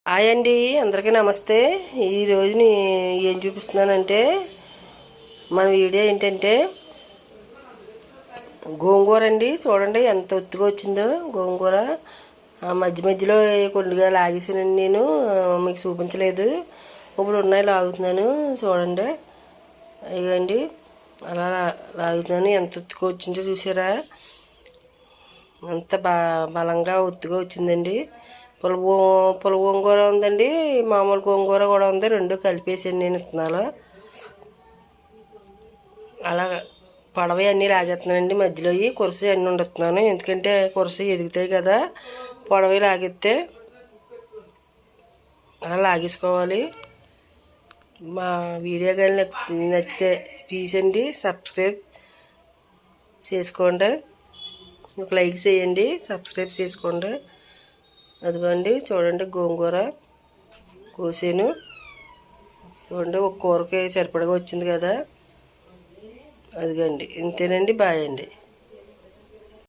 Hi అండి, అందరికీ నమస్తే. ఈరోజు ఏం చూపిస్తున్నానంటే మన వీడియో ఏంటంటే గోంగూర అండి. చూడండి ఎంత ఒత్తుగా వచ్చిందో గోంగూర. మధ్య మధ్యలో కొద్దిగా లాగేసానండి, నేను మీకు చూపించలేదు. ఇప్పుడు ఉన్నాయి లాగుతున్నాను చూడండి. ఇవ్వండి అలా లాగుతున్నాను. ఎంత ఒత్తుగా వచ్చిందో చూసారా? అంత బలంగా ఒత్తుగా వచ్చిందండి. పుల్ల గోంగూర ఉందండి, మామూలు గోంగూర కూడా ఉంది. రెండు కలిపేసాను నేను ఇత్తనాలు. అలా పొడవి అన్నీ లాగేస్తున్నానండి. మధ్యలో కురస అన్నీ వండుతున్నాను, ఎందుకంటే కురస ఎదుగుతాయి కదా. పొడవి లాగితే అలా లాగేసుకోవాలి. మా వీడియో కానీ నచ్చితే ప్లీజ్ అండి సబ్స్క్రైబ్ చేసుకోండి, ఒక లైక్ చేయండి, సబ్స్క్రైబ్ చేసుకోండి. అదిగోండి చూడండి గోంగూర కోసాను. చూడండి ఒక కూరకి సరిపడగా వచ్చింది కదా. అదిగోండి ఇంతేనండి. బాయ్ అండి.